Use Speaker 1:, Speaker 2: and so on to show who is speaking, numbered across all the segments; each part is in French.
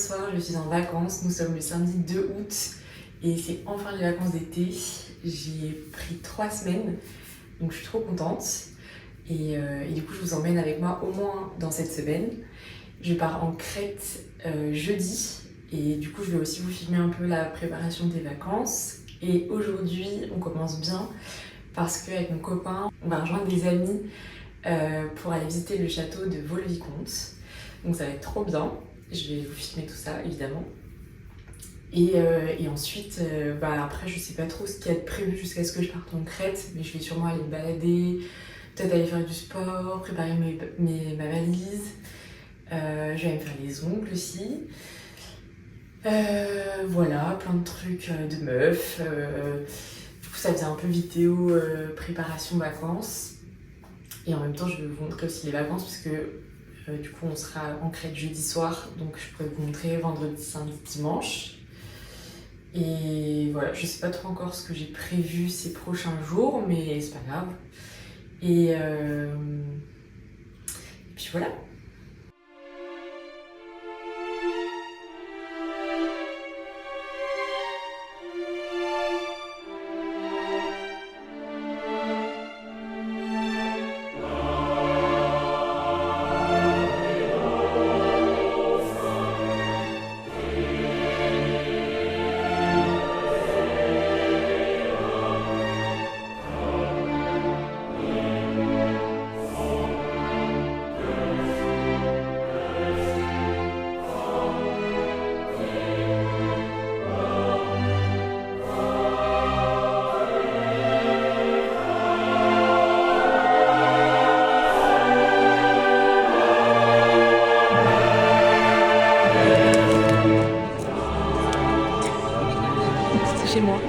Speaker 1: soir, je suis en vacances. Nous sommes le samedi 2 août et c'est enfin les vacances d'été. J'ai pris 3 semaines, donc je suis trop contente. Et du coup, je vous emmène avec moi au moins dans cette semaine. Je pars en Crète jeudi et du coup, je vais aussi vous filmer un peu la préparation des vacances. Et aujourd'hui, on commence bien parce qu'avec mon copain, on va rejoindre des amis pour aller visiter le château de Vaux-le-Vicomte. Donc ça va être trop bien. Je vais vous filmer tout ça, évidemment. Et ensuite, après, je sais pas trop ce qu'il y a de prévu jusqu'à ce que je parte en Crète, mais je vais sûrement aller me balader, peut-être aller faire du sport, préparer ma valise. Je vais aller me faire les ongles aussi. Voilà, plein de trucs de meuf. Du coup, ça faisait un peu vidéo préparation vacances. Et en même temps, je vais vous montrer aussi les vacances parce que du coup, on sera en Crète jeudi soir. Donc, je pourrais vous montrer vendredi, samedi, dimanche. Et voilà, je sais pas trop encore ce que j'ai prévu ces prochains jours, mais c'est pas grave. Et puis voilà. Chez moi.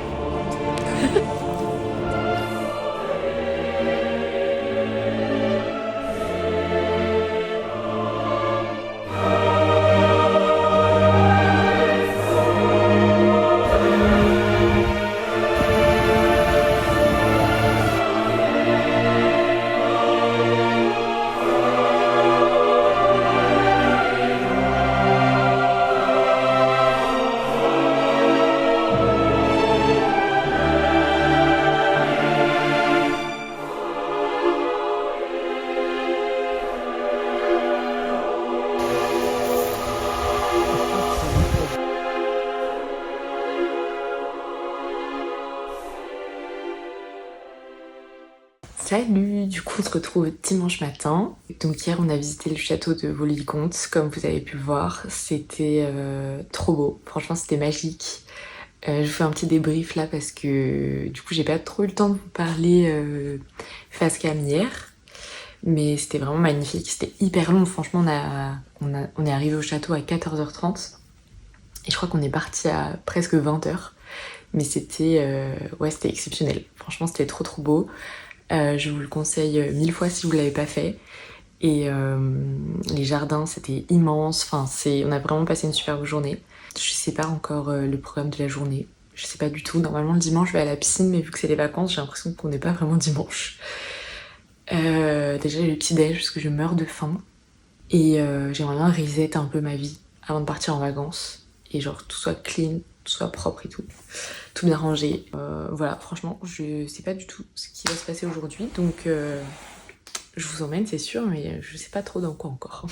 Speaker 1: Salut, du coup on se retrouve dimanche matin. Donc hier on a visité le château de Vaux-le-Vicomte, comme vous avez pu le voir. C'était trop beau, franchement c'était magique. Je vous fais un petit débrief là parce que du coup j'ai pas trop eu le temps de vous parler face cam hier. Mais c'était vraiment magnifique, c'était hyper long. Franchement on est arrivé au château à 14h30 et je crois qu'on est parti à presque 20h. Mais c'était c'était exceptionnel, franchement c'était trop beau. Je vous le conseille 1000 fois si vous l'avez pas fait. Et les jardins c'était immense, on a vraiment passé une super journée. Je sais pas encore le programme de la journée, je sais pas du tout. Normalement le dimanche je vais à la piscine, mais vu que c'est les vacances j'ai l'impression qu'on n'est pas vraiment dimanche. Déjà j'ai le petit déj parce que je meurs de faim. Et j'aimerais bien reset un peu ma vie avant de partir en vacances. Et genre tout soit clean, tout soit propre et tout bien rangé. Voilà, franchement, je sais pas du tout ce qui va se passer aujourd'hui, donc je vous emmène, c'est sûr, mais je sais pas trop dans quoi encore.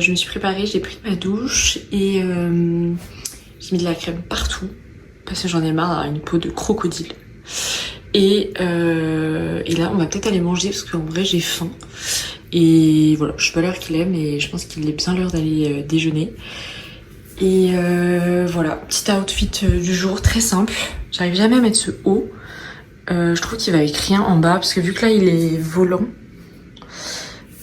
Speaker 1: Je me suis préparée, j'ai pris ma douche et j'ai mis de la crème partout parce que j'en ai marre d'avoir une peau de crocodile. Et là, on va peut-être aller manger parce qu'en vrai, j'ai faim. Et voilà, je sais pas l'heure qu'il est, mais je pense qu'il est bien l'heure d'aller déjeuner. Et voilà, petit outfit du jour, très simple. J'arrive jamais à mettre ce haut. Je trouve qu'il va avec rien en bas, parce que vu que là, il est volant,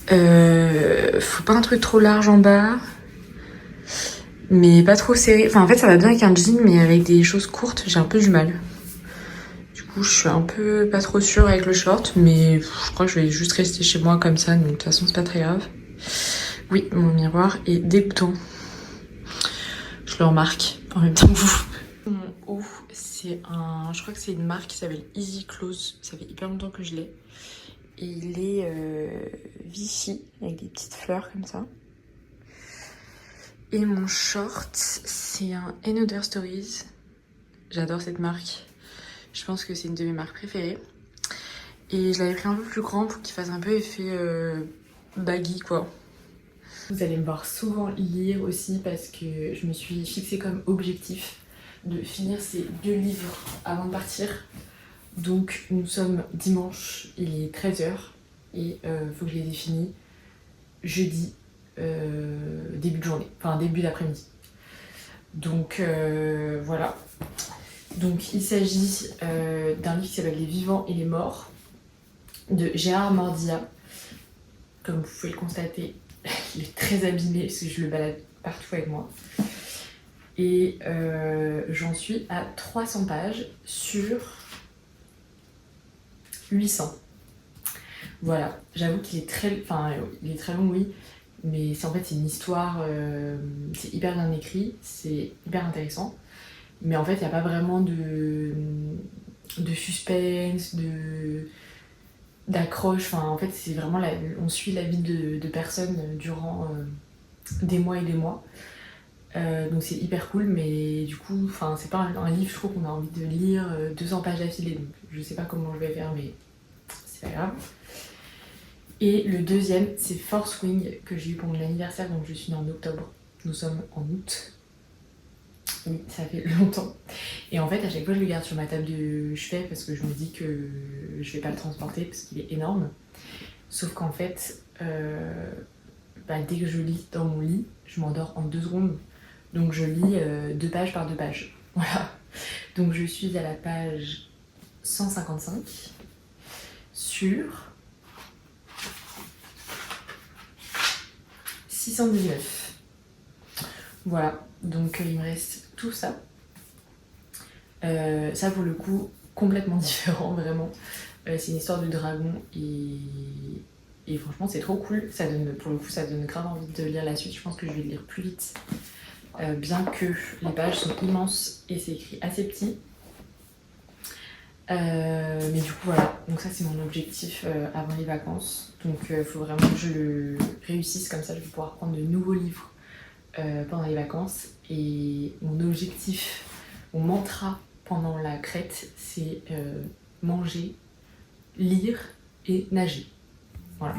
Speaker 1: faut pas un truc trop large en bas. Mais pas trop serré. Enfin, en fait, ça va bien avec un jean, mais avec des choses courtes, j'ai un peu du mal. Du coup, je suis un peu pas trop sûre avec le short, mais je crois que je vais juste rester chez moi comme ça, donc de toute façon, c'est pas très grave. Oui, mon miroir est dégoûtant. Je le remarque en même temps que vous. Mon haut, c'est un... Je crois que c'est une marque qui s'appelle Easy Clothes. Ça fait hyper longtemps que je l'ai. Et il est Vichy, avec des petites fleurs comme ça. Et mon short, c'est un Another Stories. J'adore cette marque. Je pense que c'est une de mes marques préférées. Et je l'avais pris un peu plus grand pour qu'il fasse un peu effet baggy, quoi. Vous allez me voir souvent lire aussi parce que je me suis fixée comme objectif de finir ces 2 livres avant de partir. Donc nous sommes dimanche, il est 13h et faut que je les ai finis jeudi, début de journée, enfin début d'après-midi. Donc voilà. Donc il s'agit d'un livre qui s'appelle Les Vivants et les Morts de Gérard Mordia. Comme vous pouvez le constater, il est très abîmé parce que je le balade partout avec moi. Et j'en suis à 300 pages sur 800. Voilà, j'avoue qu'il est très... Enfin, il est très long, oui, mais c'est en fait c'est une histoire... c'est hyper bien écrit, c'est hyper intéressant. Mais en fait, il n'y a pas vraiment de suspense, d'accroche. Enfin, en fait, c'est vraiment... on suit la vie de personnes durant des mois et des mois. Donc c'est hyper cool, mais du coup, c'est pas un livre, je trouve qu'on a envie de lire 200 pages d'affilée. Donc je sais pas comment je vais faire, mais c'est pas grave. Et le deuxième, c'est Force Wing, que j'ai eu pour mon anniversaire, donc je suis née en octobre. Nous sommes en août. Oui, ça fait longtemps. Et en fait, à chaque fois, je le garde sur ma table de chevet parce que je me dis que je vais pas le transporter parce qu'il est énorme. Sauf qu'en fait, dès que je lis dans mon lit, je m'endors en 2 secondes. Donc je lis 2 pages par 2 pages. Voilà. Donc je suis à la page 155 sur 619. Voilà. Donc il me reste tout ça. Ça pour le coup, complètement différent, vraiment. C'est une histoire de dragon et franchement c'est trop cool. Pour le coup, ça donne grave envie de lire la suite. Je pense que je vais le lire plus vite. Bien que les pages sont immenses et c'est écrit assez petit. Mais du coup voilà, donc ça c'est mon objectif avant les vacances. Donc il faut vraiment que je le réussisse, comme ça je vais pouvoir prendre de nouveaux livres pendant les vacances. Et mon objectif, mon mantra pendant la Crète, c'est manger, lire et nager. Voilà.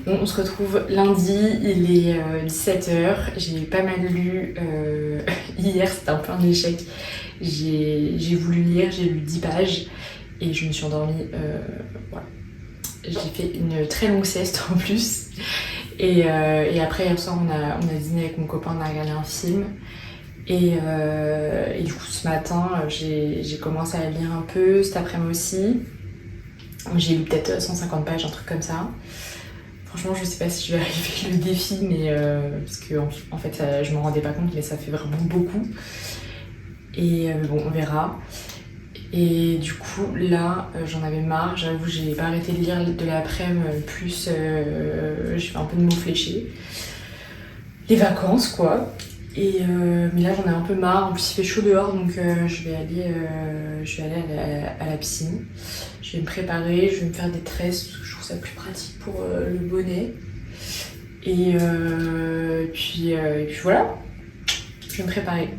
Speaker 1: On se retrouve lundi, il est 17h, j'ai pas mal lu hier, c'était un peu un échec. J'ai voulu lire, j'ai lu 10 pages et je me suis endormie, voilà. J'ai fait une très longue sieste en plus Et après hier soir on a dîné avec mon copain, on a regardé un film. Et du coup ce matin j'ai commencé à lire un peu, cet après-midi aussi. J'ai lu peut-être 150 pages, un truc comme ça. Franchement je sais pas si je vais arriver le défi, mais parce que en fait je m'en rendais pas compte, mais ça fait vraiment beaucoup. Et bon on verra. Et du coup là j'en avais marre, j'avoue j'ai pas arrêté de lire de l'après-midi, plus je fais un peu de mots fléchés. Les vacances quoi. Et mais là j'en ai un peu marre, en plus il fait chaud dehors donc je vais aller à la piscine. Je vais me préparer, je vais me faire des tresses parce que je trouve ça plus pratique pour le bonnet. Et puis voilà, je vais me préparer.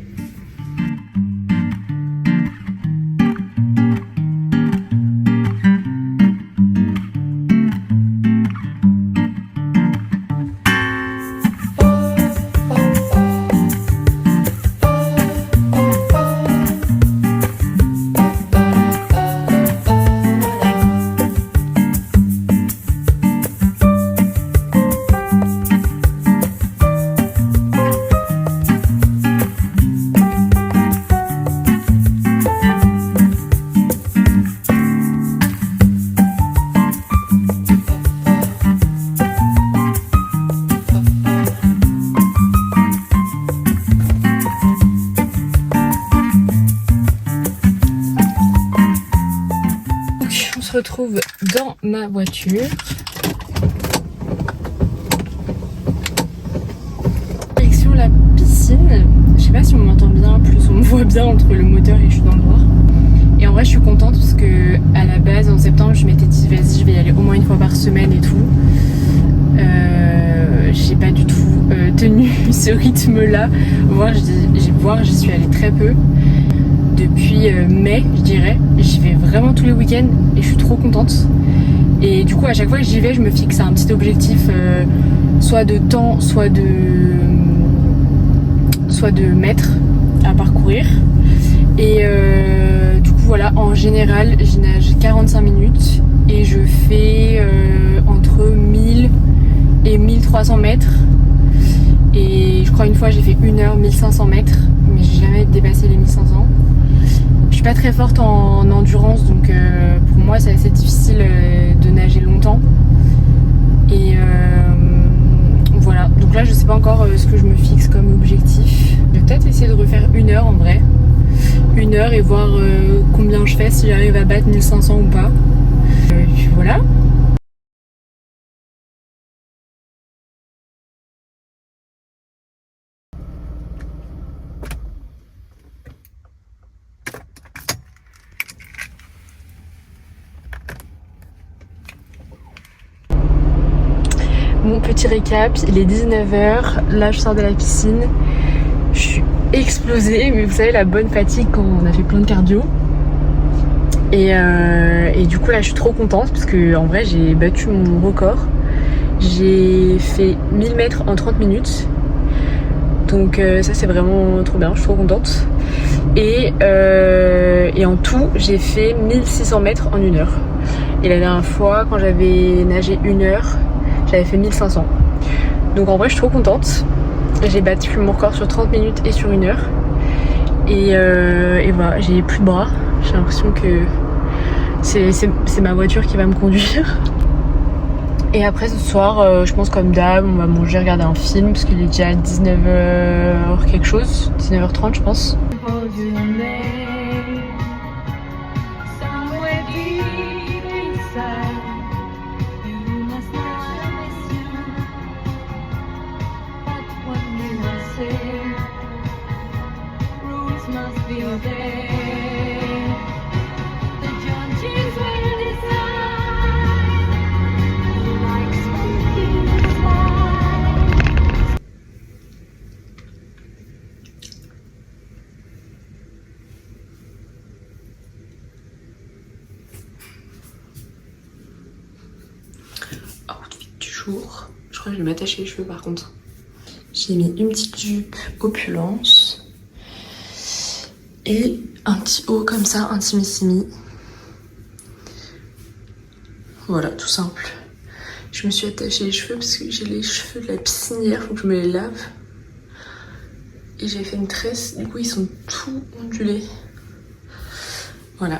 Speaker 1: On se retrouve dans ma voiture. Direction la piscine. Je sais pas si on m'entend bien, plus on me voit bien entre le moteur et je suis dans le noir. Et en vrai je suis contente parce que à la base en septembre je m'étais dit vas-y je vais y aller au moins une fois par semaine et tout. J'ai pas du tout tenu ce rythme là, voire j'y suis allée très peu. Depuis mai je dirais, j'y vais vraiment tous les week-ends et je suis trop contente. Et du coup à chaque fois que j'y vais je me fixe un petit objectif, soit de temps, soit de mètres à parcourir. Et du coup voilà, en général j'y nage 45 minutes et je fais entre 1000 et 1300 mètres. Et je crois une fois j'ai fait 1 heure 1500 mètres, mais j'ai jamais dépassé les 1500. Je suis pas très forte en endurance, donc pour moi c'est assez difficile de nager longtemps. Et voilà, donc là je sais pas encore ce que je me fixe comme objectif. Je vais peut-être essayer de refaire 1 heure en vrai. 1 heure et voir combien je fais, si j'arrive à battre 1500 ou pas. Et puis voilà. Mon petit récap, il est 19h, là je sors de la piscine, je suis explosée, mais vous savez la bonne fatigue quand on a fait plein de cardio. Et du coup là je suis trop contente parce que en vrai j'ai battu mon record. J'ai fait 1000 mètres en 30 minutes. Donc ça c'est vraiment trop bien, je suis trop contente. Et en tout j'ai fait 1600 mètres en 1 heure. Et la dernière fois quand j'avais nagé 1 heure, j'avais fait 1500. Donc en vrai je suis trop contente. J'ai battu mon record sur 30 minutes et sur 1 heure. Et voilà, j'ai plus de bras. J'ai l'impression que c'est ma voiture qui va me conduire. Et après ce soir, je pense comme d'hab, on va manger, regarder un film parce qu'il est déjà 19h quelque chose, 19h30 je pense. Outfit du jour. Je crois que je vais m'attacher les cheveux par contre. J'ai mis une petite jupe opulence et un petit haut comme ça, intimissimi. Voilà, tout simple. Je me suis attachée les cheveux parce que j'ai les cheveux de la piscine hier, faut que je me les lave. Et j'ai fait une tresse, du coup ils sont tout ondulés. Voilà.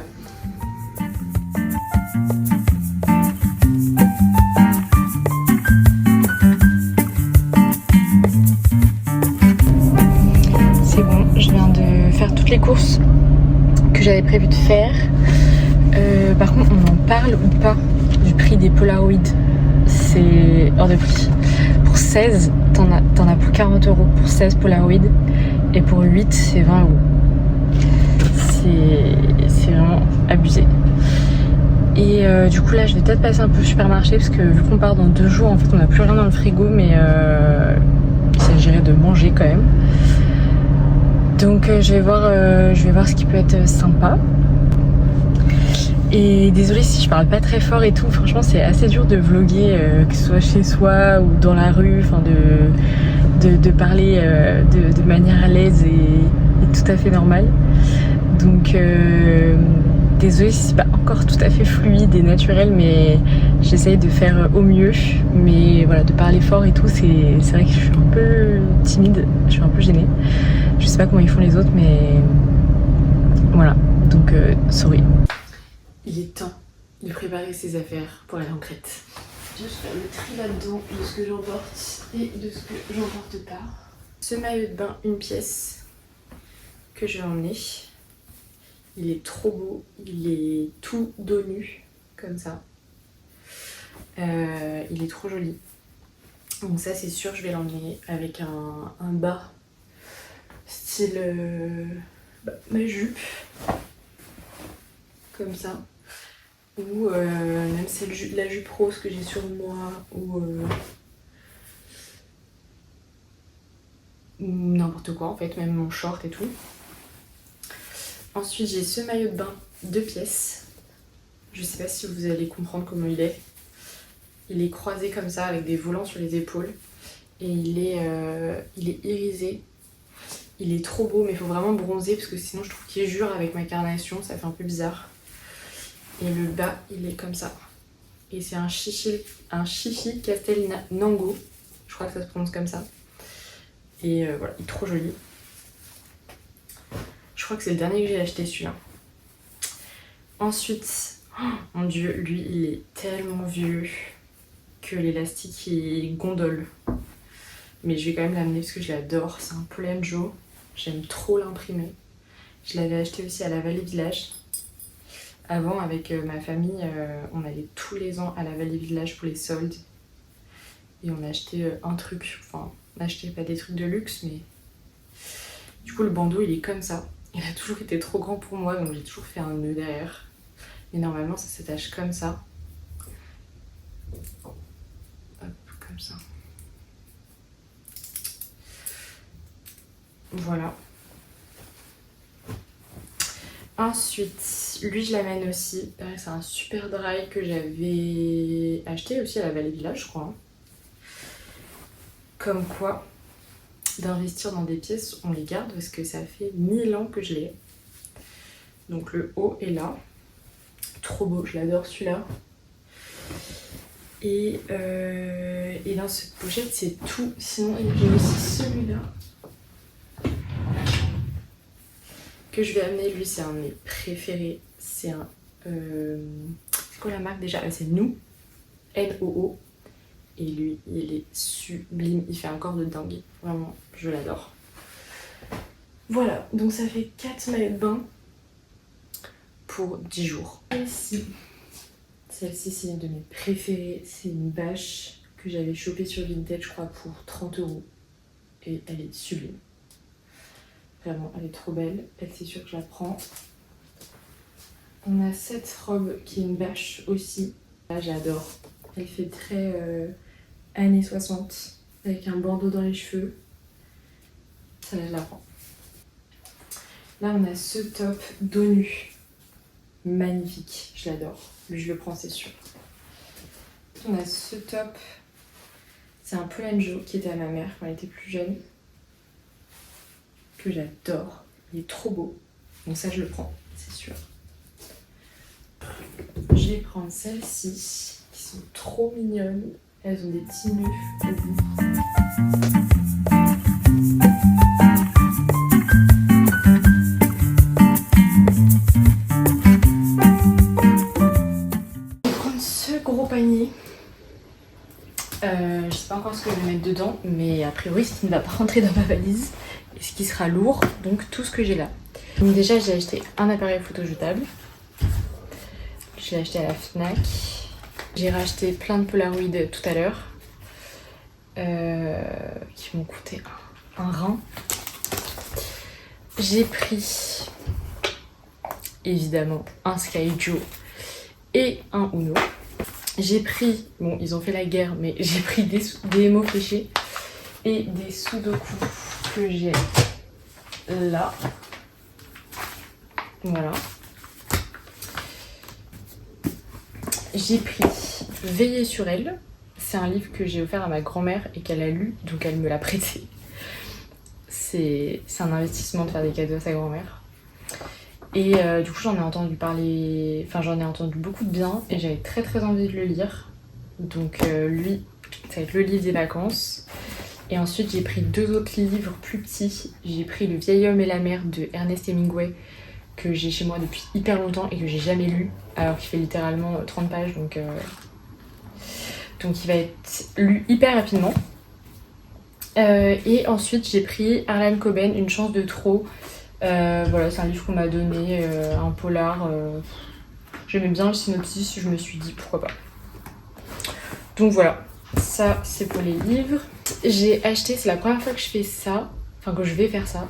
Speaker 1: C'est bon, je viens de faire toutes les courses que j'avais prévu de faire. Par contre, on en parle ou pas du prix des Polaroid? C'est hors de prix. Pour 16, t'en as pour 40 € pour 16 Polaroid. Et pour 8, c'est 20 €. C'est vraiment abusé. Et du coup, là, je vais peut-être passer un peu au supermarché parce que vu qu'on part dans 2 jours, en fait, on n'a plus rien dans le frigo, mais il s'agirait de manger quand même. Donc, je vais voir ce qui peut être sympa. Et désolée si je parle pas très fort et tout, franchement c'est assez dur de vlogger, que ce soit chez soi ou dans la rue, enfin de parler de manière à l'aise et tout à fait normale. Donc désolée si c'est pas encore tout à fait fluide et naturel, mais j'essaye de faire au mieux. Mais voilà, de parler fort et tout, c'est vrai que je suis un peu timide, je suis un peu gênée. Je sais pas comment ils font les autres, mais voilà, donc sorry. Il est temps de préparer ses affaires pour aller en Crète. Je vais faire le tri là-dedans de ce que j'emporte et de ce que j'emporte pas. Ce maillot de bain, une pièce que je vais emmener. Il est trop beau, il est tout dos nu, comme ça. Il est trop joli. Donc ça c'est sûr, je vais l'emmener avec un bas style ma jupe, comme ça. Ou même la jupe rose que j'ai sur moi, ou n'importe quoi en fait, même mon short et tout. Ensuite j'ai ce maillot de bain 2 pièces. Je sais pas si vous allez comprendre comment il est. Il est croisé comme ça avec des volants sur les épaules. Et il est irisé. Il est trop beau, mais il faut vraiment bronzer parce que sinon je trouve qu'il jure avec ma carnation, ça fait un peu bizarre. Et le bas, il est comme ça. Et c'est un chichi Castel Nango. Je crois que ça se prononce comme ça. Et voilà, il est trop joli. Je crois que c'est le dernier que j'ai acheté, celui-là. Ensuite, oh mon dieu, lui, il est tellement vieux que l'élastique, il gondole. Mais je vais quand même l'amener parce que je l'adore. C'est un Polenjo. J'aime trop l'imprimer. Je l'avais acheté aussi à la Vallée Village. Avant, avec ma famille, on allait tous les ans à la Vallée Village pour les soldes. Et on a acheté un truc. Enfin, on n'achetait pas des trucs de luxe, mais... Du coup, le bandeau, il est comme ça. Il a toujours été trop grand pour moi, donc j'ai toujours fait un nœud derrière. Mais normalement, ça s'attache comme ça. Hop, comme ça. Voilà. Ensuite, lui je l'amène aussi. C'est un super dry que j'avais acheté aussi à la Vallée Village, je crois. Comme quoi, d'investir dans des pièces, on les garde parce que ça fait 1000 ans que je l'ai. Donc le haut est là. Trop beau, je l'adore celui-là. Et dans cette pochette, c'est tout. Sinon, il y a aussi celui-là. Que je vais amener, lui c'est un de mes préférés, c'est un... c'est quoi la marque déjà? C'est Nous, N-O-O, et lui il est sublime, il fait un corps de dingue, vraiment je l'adore. Voilà, donc ça fait 4 maillots de bain pour 10 jours. Ici, celle-ci c'est une de mes préférées, c'est une bâche que j'avais chopée sur Vinted je crois pour 30 € et elle est sublime. Vraiment, elle est trop belle. Elle, c'est sûr que je la prends. On a cette robe qui est une bâche aussi. Là, j'adore. Elle fait très années 60 avec un bandeau dans les cheveux. Ça, je la prends. Là, on a ce top dos nu. Magnifique. Je l'adore. Lui, je le prends, c'est sûr. On a ce top. C'est un Polenjo qui était à ma mère quand elle était plus jeune. Que j'adore, il est trop beau, donc ça je le prends, c'est sûr. Je vais prendre celles-ci qui sont trop mignonnes, Elles ont des petits nœuds au bout. Je vais prendre ce gros panier. Je sais pas encore ce que je vais mettre dedans, mais a priori ce qui ne va pas rentrer dans ma valise et ce qui sera lourd, donc tout ce que j'ai là. Donc déjà j'ai acheté un appareil photo jetable. Je l'ai acheté à la Fnac. J'ai racheté plein de Polaroid tout à l'heure qui m'ont coûté un rein. J'ai pris évidemment un Skyjo et un Uno. J'ai pris, bon ils ont fait la guerre, mais j'ai pris des mots fléchés et des sudoku que j'ai là. Voilà. J'ai pris Veiller sur elle. C'est un livre que j'ai offert à ma grand-mère et qu'elle a lu, donc elle me l'a prêté. C'est un investissement de faire des cadeaux à sa grand-mère. Et du coup j'en ai entendu parler, enfin j'en ai entendu beaucoup de bien et j'avais très envie de le lire. Donc lui, ça va être le livre des vacances. Et ensuite j'ai pris deux autres livres plus petits. J'ai pris Le vieil homme et la mer de Ernest Hemingway que j'ai chez moi depuis hyper longtemps et que j'ai jamais lu, alors qu'il fait littéralement 30 pages, donc il va être lu hyper rapidement. Et ensuite j'ai pris Harlan Coben, Une chance de trop. Voilà, c'est un livre qu'on m'a donné, un polar. J'aimais bien le synopsis, je me suis dit pourquoi pas. Donc voilà, ça c'est pour les livres. J'ai acheté, c'est la première fois que je fais ça, enfin que je vais faire ça.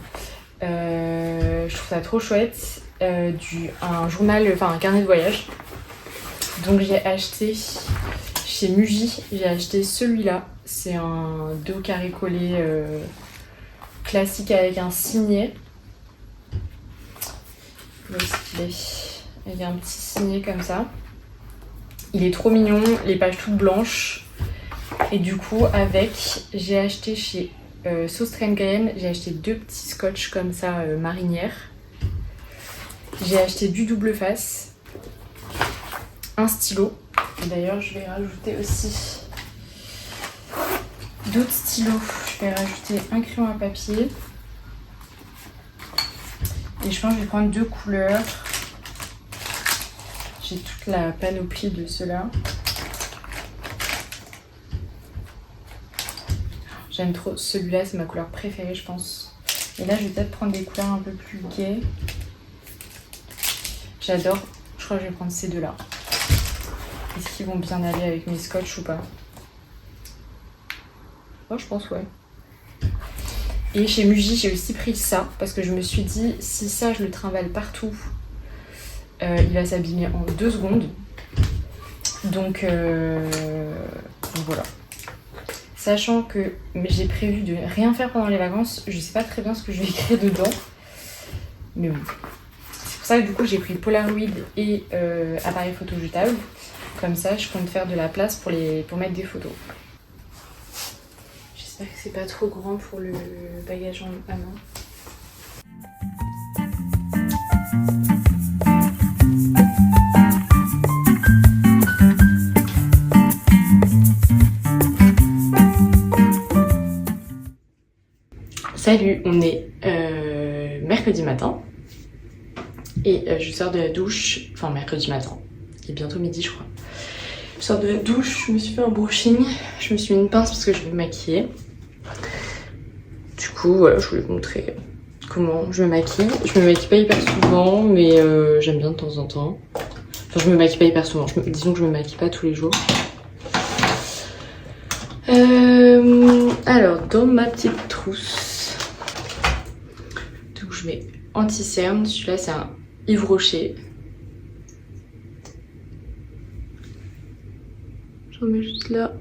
Speaker 1: Je trouve ça trop chouette, un journal, enfin un carnet de voyage. Donc j'ai acheté chez Muji, j'ai acheté celui-là. C'est un dos carré collé classique avec un signet. Où est-ce qu'il est ? Il y a un petit signet comme ça. Il est trop mignon, les pages toutes blanches. Et du coup avec, j'ai acheté chez Sauce-Train-Cayenne, j'ai acheté deux petits scotch comme ça marinière. J'ai acheté du double face, un stylo. D'ailleurs je vais rajouter aussi d'autres stylos. Je vais rajouter un crayon à papier. Et je pense que je vais prendre deux couleurs. J'ai toute la panoplie de ceux-là. J'aime trop celui-là, c'est ma couleur préférée je pense. Et là je vais peut-être prendre des couleurs un peu plus gaies. J'adore, je crois que je vais prendre ces deux-là. Est-ce qu'ils vont bien aller avec mes scotch ou pas? Oh je pense ouais. Et chez Muji j'ai aussi pris ça parce que je me suis dit si ça je le trimballe partout, il va s'abîmer en 2 secondes. Donc voilà. Sachant que j'ai prévu de rien faire pendant les vacances, je sais pas très bien ce que je vais écrire dedans. Mais bon. C'est pour ça que du coup j'ai pris Polaroid et appareil photo jetable. Comme ça je compte faire de la place pour mettre des photos. J'espère que c'est pas trop grand pour le bagage à main. Salut, on est mercredi matin et je sors de la douche, enfin mercredi matin, il est bientôt midi je crois. Je sors de la douche, je me suis fait un brushing, je me suis mis une pince parce que je vais me maquiller. Du coup voilà, je voulais vous montrer comment je me maquille. Je me maquille pas hyper souvent mais j'aime bien de temps en temps. Enfin je me maquille pas hyper souvent, disons que je me maquille pas tous les jours. Alors dans ma petite trousse, donc je mets anti-cerne, celui-là c'est un Yves Rocher. J'en mets juste là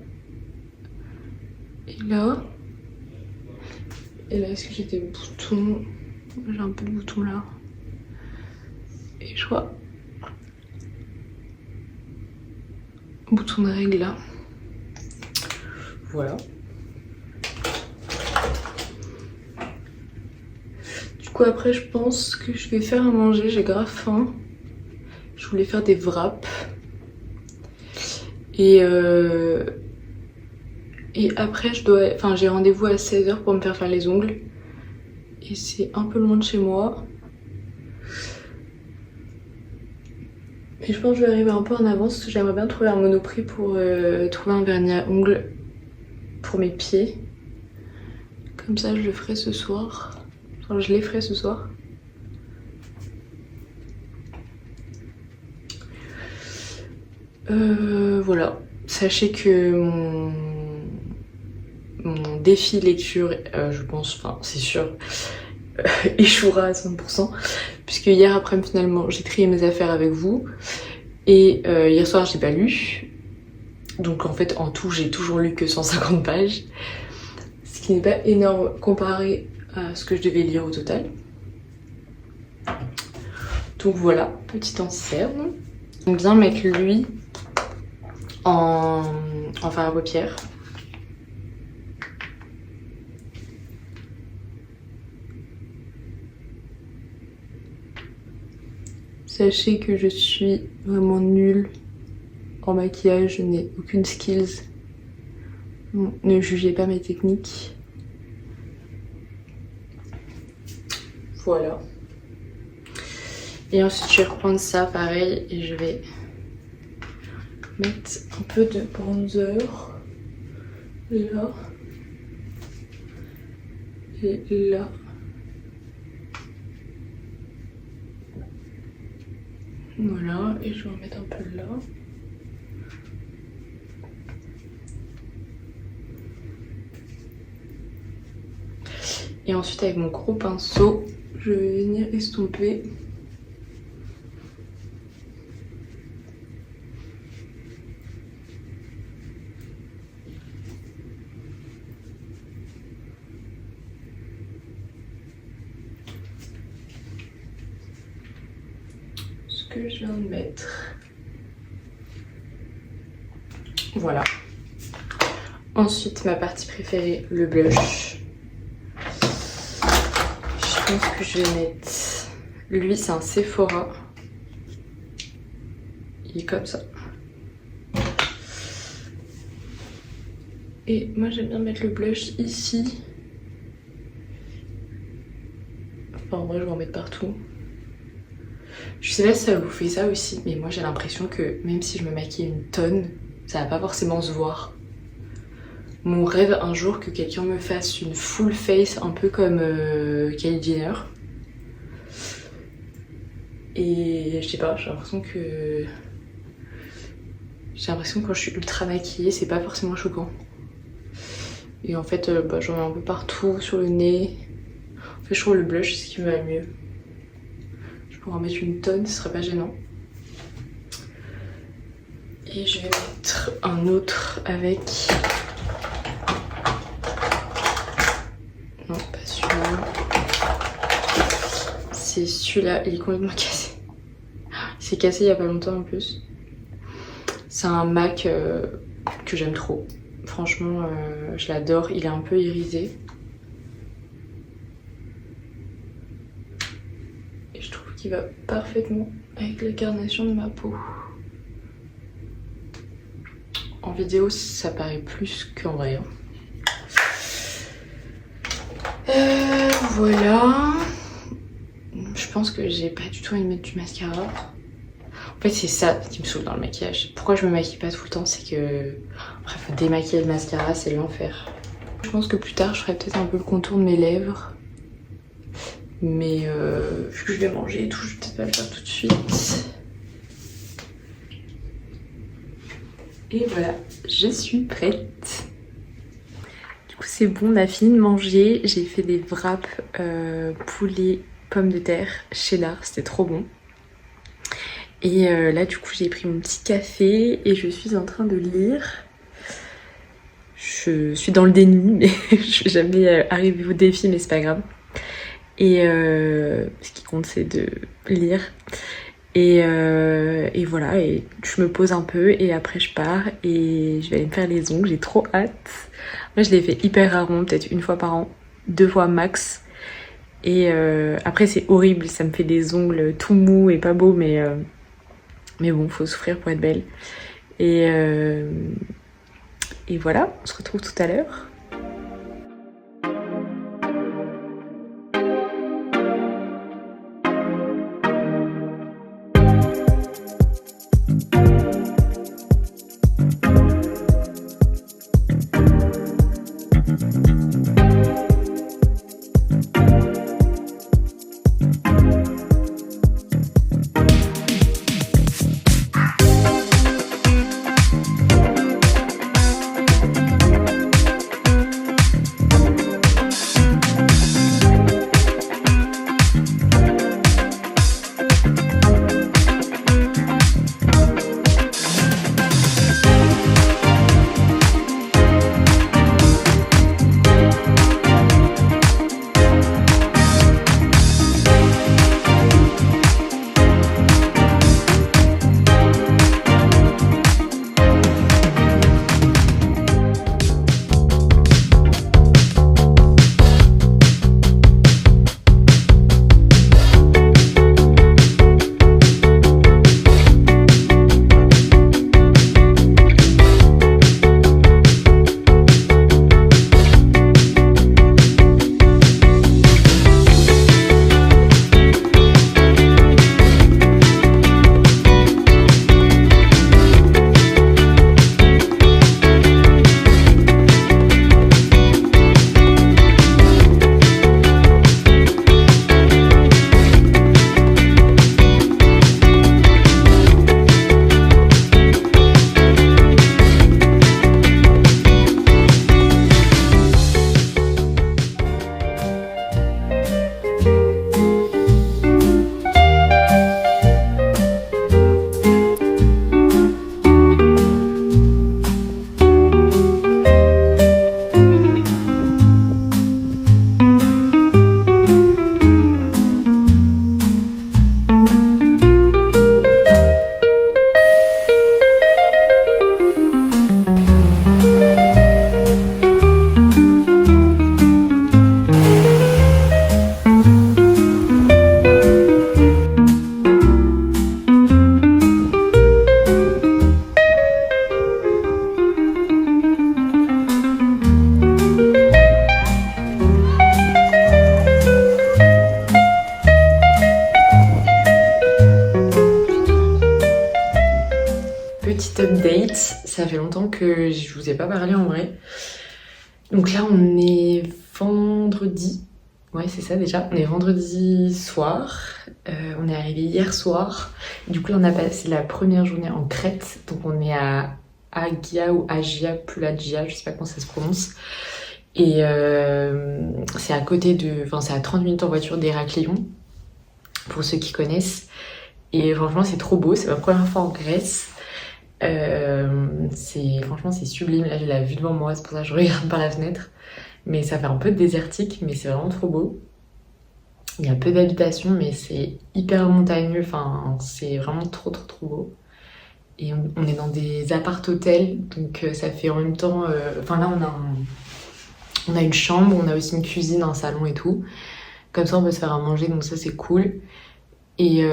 Speaker 1: et là. Et là est-ce que j'ai des boutons? J'ai un peu de boutons là. Et je vois bouton de règle là. Voilà. Du coup après je pense que je vais faire à manger, j'ai grave faim. Je voulais faire des wraps. Et Et après j'ai rendez-vous à 16h pour me faire les ongles. Et c'est un peu loin de chez moi. Et je pense que je vais arriver un peu en avance parce que j'aimerais bien trouver un Monoprix pour trouver un vernis à ongles pour mes pieds. Comme ça je le ferai ce soir. Enfin je les ferai ce soir. Voilà. Sachez que mon défi lecture, je pense, enfin c'est sûr, échouera à 100%. Puisque hier après-midi finalement j'ai trié mes affaires avec vous. Et hier soir j'ai pas lu. Donc en fait en tout j'ai toujours lu que 150 pages. Ce qui n'est pas énorme comparé à ce que je devais lire au total. Donc voilà, petit anti-cerne. J'aime bien mettre lui en fard à paupières. Sachez que je suis vraiment nulle en maquillage, je n'ai aucune skills. Bon, ne jugez pas mes techniques. Voilà. Et ensuite je vais reprendre ça pareil et je vais mettre un peu de bronzer là et là. Voilà, et je vais en mettre un peu là. Et ensuite avec mon gros pinceau, je vais venir estomper. Ce que je viens de mettre. Voilà. Ensuite, ma partie préférée, le blush. Je pense que je vais mettre... Lui, c'est un Sephora. Il est comme ça. Et moi, j'aime bien mettre le blush ici. Enfin, en vrai, je vais en mettre partout. Je sais pas si ça vous fait ça aussi, mais moi, j'ai l'impression que même si je me maquille une tonne, ça va pas forcément se voir. Mon rêve un jour que quelqu'un me fasse une full face un peu comme Kylie Jenner. Et je sais pas, j'ai l'impression que quand je suis ultra maquillée, c'est pas forcément choquant. Et en fait, j'en ai un peu partout sur le nez. En fait, je trouve le blush c'est ce qui me va le mieux. Je pourrais en mettre une tonne, ce serait pas gênant. Et je vais mettre un autre avec... Non, pas celui-là. C'est celui-là, il est complètement cassé. Il s'est cassé il y a pas longtemps en plus. C'est un MAC que j'aime trop. Franchement, je l'adore. Il est un peu irisé. Et je trouve qu'il va parfaitement avec la carnation de ma peau. En vidéo, ça paraît plus qu'en vrai. Voilà. Je pense que j'ai pas du tout envie de mettre du mascara. En fait, c'est ça qui me saoule dans le maquillage. Pourquoi je me maquille pas tout le temps, c'est que... Bref, faut démaquiller le mascara, c'est l'enfer. Je pense que plus tard, je ferai peut-être un peu le contour de mes lèvres. Mais vu que je vais manger et tout, je vais peut-être pas le faire tout de suite. Et voilà, je suis prête. Du coup, c'est bon, on a fini de manger. J'ai fait des wraps poulet, pommes de terre, cheddar, c'était trop bon. Et là, du coup, j'ai pris mon petit café et je suis en train de lire. Je suis dans le déni, mais je vais jamais arriver au défi, mais c'est pas grave. Et ce qui compte, c'est de lire. Et voilà, et je me pose un peu et après je pars et je vais aller me faire les ongles, j'ai trop hâte. Moi je les fais hyper rarement, peut-être une fois par an, 2 fois max. Et après c'est horrible, ça me fait des ongles tout mous et pas beaux, mais bon, faut souffrir pour être belle. Et Et voilà, on se retrouve tout à l'heure. Petite update, ça fait longtemps que je vous ai pas parlé en vrai. Donc là on est vendredi, ouais c'est ça déjà, on est vendredi soir, on est arrivé hier soir. Du coup là on a passé la première journée en Crète, donc on est à Agia ou Agia, Pelagia, je sais pas comment ça se prononce. Et c'est à côté de, enfin c'est à 30 minutes en voiture d'Héraklion, pour ceux qui connaissent. Et franchement c'est trop beau, c'est ma première fois en Grèce. Franchement c'est sublime, là j'ai la vue devant moi, c'est pour ça que je regarde par la fenêtre, mais ça fait un peu désertique, mais c'est vraiment trop beau. Il y a peu d'habitations mais c'est hyper montagneux, enfin c'est vraiment trop beau. Et on est dans des appart-hôtels, donc ça fait en même temps, enfin là on a une chambre, on a aussi une cuisine, un salon et tout, comme ça on peut se faire à manger, donc ça c'est cool. Et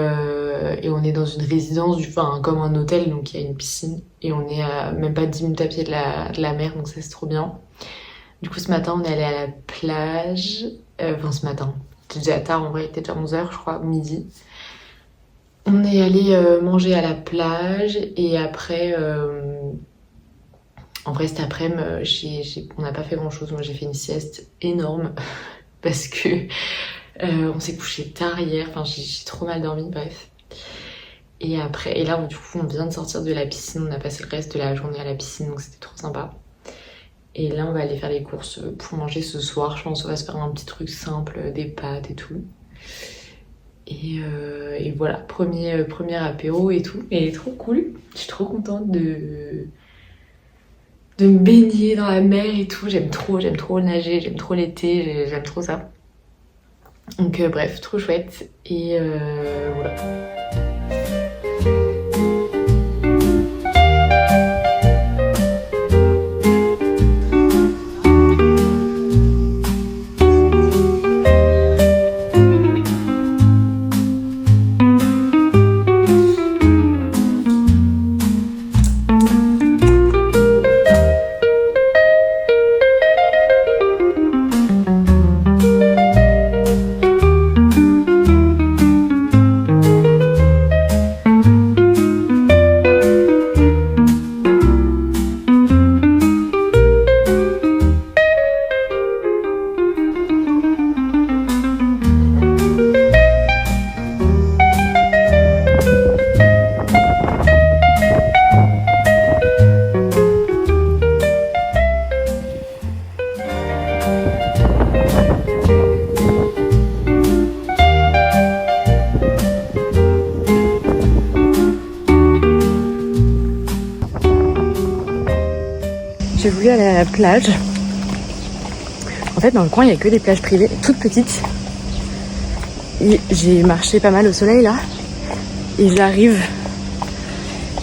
Speaker 1: on est dans une résidence, enfin comme un hôtel, donc il y a une piscine. Et on est à même pas 10 minutes à pied de la mer, donc ça c'est trop bien. Du coup ce matin on est allé à la plage. Enfin ce matin, c'était déjà tard en vrai, il était déjà 11h je crois, midi. On est allé manger à la plage et après... En vrai cet après-midi, on n'a pas fait grand chose, moi j'ai fait une sieste énorme parce que... on s'est couché tard hier, enfin j'ai trop mal dormi, bref. Et après, et là du coup on vient de sortir de la piscine, on a passé le reste de la journée à la piscine, donc c'était trop sympa. Et là on va aller faire les courses pour manger ce soir, je pense qu'on va se faire un petit truc simple, des pâtes et tout. Et voilà, premier apéro et tout, et trop cool. Je suis trop contente de me baigner dans la mer et tout, j'aime trop nager, j'aime trop l'été, j'aime trop ça. Donc bref, trop chouette. Et voilà. j'ai voulu aller à la plage. En fait, dans le coin, il n'y a que des plages privées, toutes petites. Et j'ai marché pas mal au soleil là. Et j'arrive.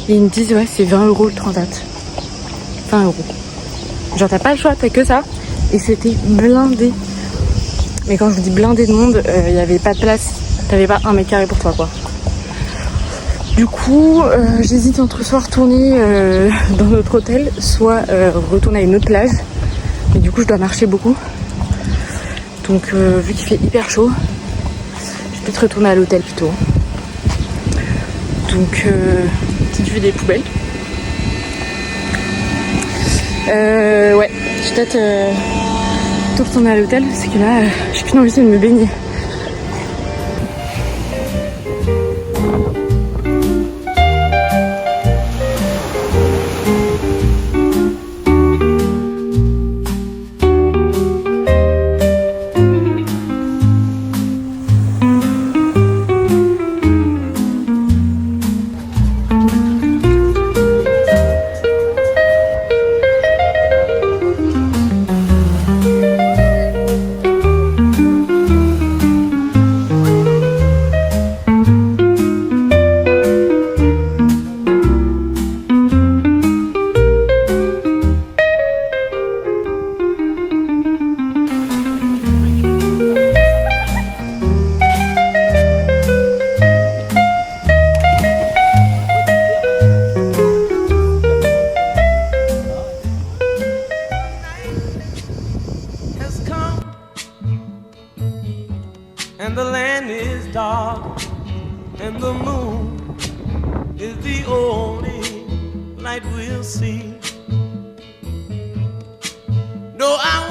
Speaker 1: Et ils me disent, ouais, c'est 20 € le transat. 20 €. Genre, t'as pas le choix, t'as que ça. Et c'était blindé. Mais quand je vous dis blindé de monde, il n'y avait pas de place. T'avais pas 1 mètre carré pour toi, quoi. Du coup, j'hésite entre soit retourner dans notre hôtel, soit retourner à une autre plage. Mais du coup, je dois marcher beaucoup. Donc, vu qu'il fait hyper chaud, je vais peut-être retourner à l'hôtel plutôt. Donc, petite vue des poubelles. Ouais, je vais peut-être retourner à l'hôtel parce que là, j'ai plus envie de me baigner.
Speaker 2: And the land is dark, and the moon is the only light we'll see. No, I